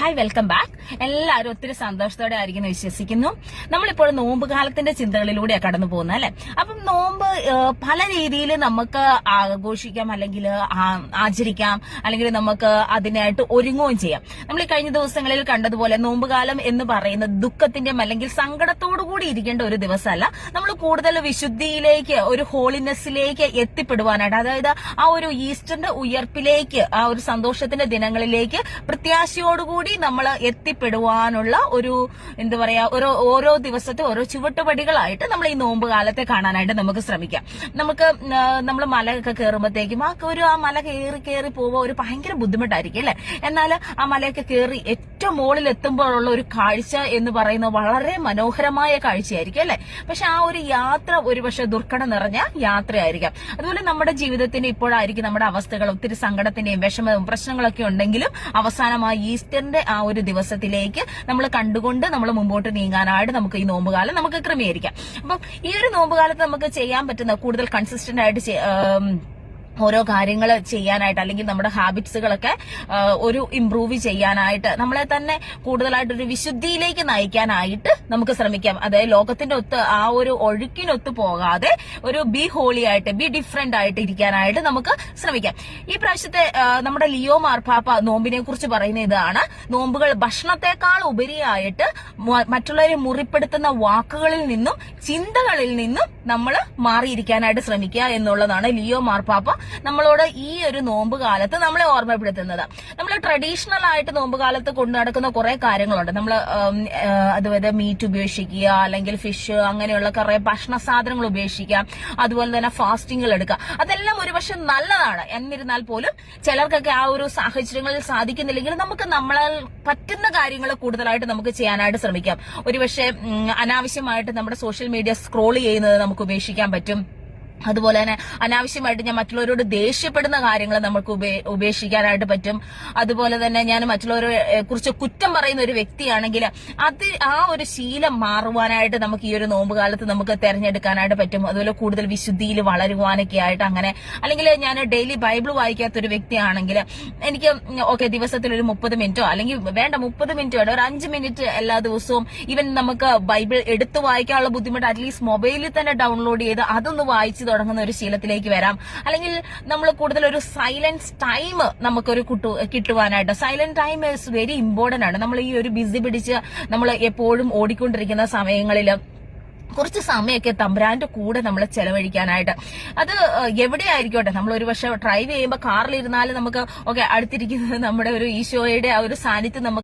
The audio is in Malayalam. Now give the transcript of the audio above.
Hi, welcome back. എല്ലാവരും ഒത്തിരി സന്തോഷത്തോടെ ആയിരിക്കുന്നു വിശ്വസിക്കുന്നു. നമ്മളിപ്പോൾ നോമ്പ് കാലത്തിന്റെ ചിന്തകളിലൂടെയാണ് കടന്നു പോകുന്നത് അല്ലെ. അപ്പം നോമ്പ് പല രീതിയിൽ നമുക്ക് ആഘോഷിക്കാം, അല്ലെങ്കിൽ ആചരിക്കാം, അല്ലെങ്കിൽ നമുക്ക് അതിനായിട്ട് ഒരുങ്ങുകയും ചെയ്യാം. നമ്മൾ ഈ കഴിഞ്ഞ ദിവസങ്ങളിൽ കണ്ടതുപോലെ നോമ്പ് കാലം എന്ന് പറയുന്നത് ദുഃഖത്തിന്റെയും അല്ലെങ്കിൽ സങ്കടത്തോടു കൂടി ഇരിക്കേണ്ട ഒരു ദിവസമല്ല. നമ്മൾ കൂടുതൽ വിശുദ്ധിയിലേക്ക്, ഒരു ഹോളിനെസ്സിലേക്ക് എത്തിപ്പെടുവാനായിട്ട്, അതായത് ആ ഒരു ഈസ്റ്ററിന്റെ ഉയർപ്പിലേക്ക്, ആ ഒരു സന്തോഷത്തിന്റെ ദിനങ്ങളിലേക്ക് പ്രത്യാശയോടുകൂടി നമ്മൾ എത്തിപ്പെടുവാനുള്ള ഒരു എന്താ പറയാ, ഓരോ ദിവസത്തെ ഓരോ ചുവട്ടുപടികളായിട്ട് നമ്മൾ ഈ നോമ്പ് കാലത്തെ കാണാനായിട്ട് നമുക്ക് ശ്രമിക്കാം. നമ്മൾ മലയൊക്കെ കയറുമ്പോഴത്തേക്കും ആ മല കയറി പോകുമ്പോൾ ഒരു ഭയങ്കര ബുദ്ധിമുട്ടായിരിക്കും അല്ലെ. എന്നാൽ ആ മലയൊക്കെ കയറി ഏറ്റവും മുകളിൽ എത്തുമ്പോഴുള്ള ഒരു കാഴ്ച എന്ന് പറയുന്നത് വളരെ മനോഹരമായ കാഴ്ചയായിരിക്കും അല്ലെ. പക്ഷെ ആ ഒരു യാത്ര ഒരുപക്ഷെ ദുർഘടം നിറഞ്ഞ യാത്രയായിരിക്കാം. അതുപോലെ നമ്മുടെ ജീവിതത്തിന് ഇപ്പോഴായിരിക്കും നമ്മുടെ അവസ്ഥകൾ ഒത്തിരി സങ്കടത്തിന്റെയും വിഷമവും പ്രശ്നങ്ങളൊക്കെ ഉണ്ടെങ്കിലും അവസാനമായി ഈസ്റ്ററിന്റെ ആ ഒരു ദിവസത്തിലേക്ക് നമ്മൾ കണ്ടുകൊണ്ട് നമ്മൾ മുമ്പോട്ട് നീങ്ങാനായിട്ട് നമുക്ക് ഈ നോമ്പുകാലം നമുക്ക് ക്രമീകരിക്കാം. അപ്പം ഈ ഒരു നോമ്പുകാലത്ത് നമുക്ക് ചെയ്യാൻ പറ്റുന്ന കൂടുതൽ കൺസിസ്റ്റന്റ് ആയിട്ട് ഓരോ കാര്യങ്ങൾ ചെയ്യാനായിട്ട്, അല്ലെങ്കിൽ നമ്മുടെ ഹാബിറ്റ്സുകളൊക്കെ ഒരു ഇംപ്രൂവ് ചെയ്യാനായിട്ട്, നമ്മളെ തന്നെ കൂടുതലായിട്ട് ഒരു വിശുദ്ധിയിലേക്ക് നയിക്കാനായിട്ട് നമുക്ക് ശ്രമിക്കാം. അതായത് ലോകത്തിന്റെ ഒത്ത് ആ ഒരു ഒഴുക്കിനൊത്ത് പോകാതെ ഒരു ബി ഹോളി ആയിട്ട്, ബി ഡിഫറെന്റ് ആയിട്ട് ഇരിക്കാനായിട്ട് നമുക്ക് ശ്രമിക്കാം. ഈ പ്രാവശ്യത്തെ നമ്മുടെ ലിയോ മാർപ്പാപ്പ നോമ്പിനെ കുറിച്ച് പറയുന്ന ഇതാണ്: നോമ്പുകൾ ഭക്ഷണത്തെക്കാൾ ഉപരിയായിട്ട് മറ്റുള്ളവരെ മുറിപ്പെടുത്തുന്ന വാക്കുകളിൽ നിന്നും ചിന്തകളിൽ നിന്നും നമ്മൾ മാറിയിരിക്കാനായിട്ട് ശ്രമിക്കുക എന്നുള്ളതാണ് ലിയോ മാർപ്പാപ്പ നമ്മളോട് ഈ ഒരു നോമ്പ് കാലത്ത് നമ്മളെ ഓർമ്മപ്പെടുത്തുന്നത്. നമ്മൾ ട്രഡീഷണൽ ആയിട്ട് നോമ്പ് കാലത്ത് കൊണ്ടു നടക്കുന്ന കുറെ കാര്യങ്ങളുണ്ട്. നമ്മൾ അതുപോലെ മീറ്റ് ഉപേക്ഷിക്കുക, അല്ലെങ്കിൽ ഫിഷ്, അങ്ങനെയുള്ള കുറെ ഭക്ഷണ സാധനങ്ങൾ ഉപേക്ഷിക്കുക, അതുപോലെ തന്നെ ഫാസ്റ്റിംഗുകൾ എടുക്കുക. അതെല്ലാം ഒരുപക്ഷെ നല്ലതാണ്. എന്നിരുന്നാൽ പോലും ചിലർക്കൊക്കെ ആ ഒരു സാഹചര്യങ്ങളിൽ സാധിക്കുന്നില്ലെങ്കിൽ നമുക്ക് നമ്മളെ പറ്റുന്ന കാര്യങ്ങൾ കൂടുതലായിട്ട് നമുക്ക് ചെയ്യാനായിട്ട് ശ്രമിക്കാം. ഒരുപക്ഷെ അനാവശ്യമായിട്ട് നമ്മുടെ സോഷ്യൽ മീഡിയ സ്ക്രോൾ ചെയ്യുന്നത് നമുക്ക് ഉപേക്ഷിക്കാൻ പറ്റും. അതുപോലെ തന്നെ അനാവശ്യമായിട്ട് ഞാൻ മറ്റുള്ളവരോട് ദേഷ്യപ്പെടുന്ന കാര്യങ്ങൾ നമുക്ക് ഉപേക്ഷിക്കാനായിട്ട് പറ്റും. അതുപോലെ തന്നെ ഞാൻ മറ്റുള്ളവരെ കുറിച്ച് കുറ്റം പറയുന്ന ഒരു വ്യക്തിയാണെങ്കിൽ ആ ഒരു ശീലം മാറുവാനായിട്ട് നമുക്ക് ഈ ഒരു നോമ്പ് കാലത്ത് നമുക്ക് തെരഞ്ഞെടുക്കാനായിട്ട് പറ്റും. അതുപോലെ കൂടുതൽ വിശുദ്ധിയിൽ വളരുവാനൊക്കെ ആയിട്ട് അങ്ങനെ. അല്ലെങ്കിൽ ഞാൻ ഡെയിലി ബൈബിൾ വായിക്കാത്ത ഒരു വ്യക്തിയാണെങ്കിൽ എനിക്ക് ദിവസത്തിൽ ഒരു 30 മിനിറ്റോ, അല്ലെങ്കിൽ വേണ്ട 30 മിനിറ്റ് വേണ്ട, ഒരു 5 മിനിറ്റ് എല്ലാ ദിവസവും, ഈവൻ നമുക്ക് ബൈബിൾ എടുത്തു വായിക്കാനുള്ള ബുദ്ധിമുട്ട് അറ്റ്ലീസ്റ്റ് മൊബൈലിൽ തന്നെ ഡൗൺലോഡ് ചെയ്ത് അതൊന്ന് വായിച്ച് തുടങ്ങുന്ന ഒരു ശീലത്തിലേക്ക് വരാം. അല്ലെങ്കിൽ നമ്മൾ കൂടുതൽ ഒരു സൈലൻസ് ടൈം നമുക്കൊരു കിട്ടുവാനായിട്ട്, silent time is very important ആണ്. നമ്മൾ ഈ ഒരു ബിസി പിടിച്ച് നമ്മൾ എപ്പോഴും ഓടിക്കൊണ്ടിരിക്കുന്ന സമയങ്ങളിൽ കുറച്ച് സമയമൊക്കെ തമ്പുരാന്റെ കൂടെ നമ്മൾ ചെലവഴിക്കാനായിട്ട്, അത് എവിടെയായിരിക്കോട്ടെ, നമ്മൾ ഒരു പക്ഷെ ഡ്രൈവ് ചെയ്യുമ്പോൾ കാറിലിരുന്നാലും നമുക്ക് അടുത്തിരിക്കുന്നത് നമ്മുടെ ഒരു ഈശോയുടെ ആ ഒരു സാന്നിധ്യം നമുക്ക്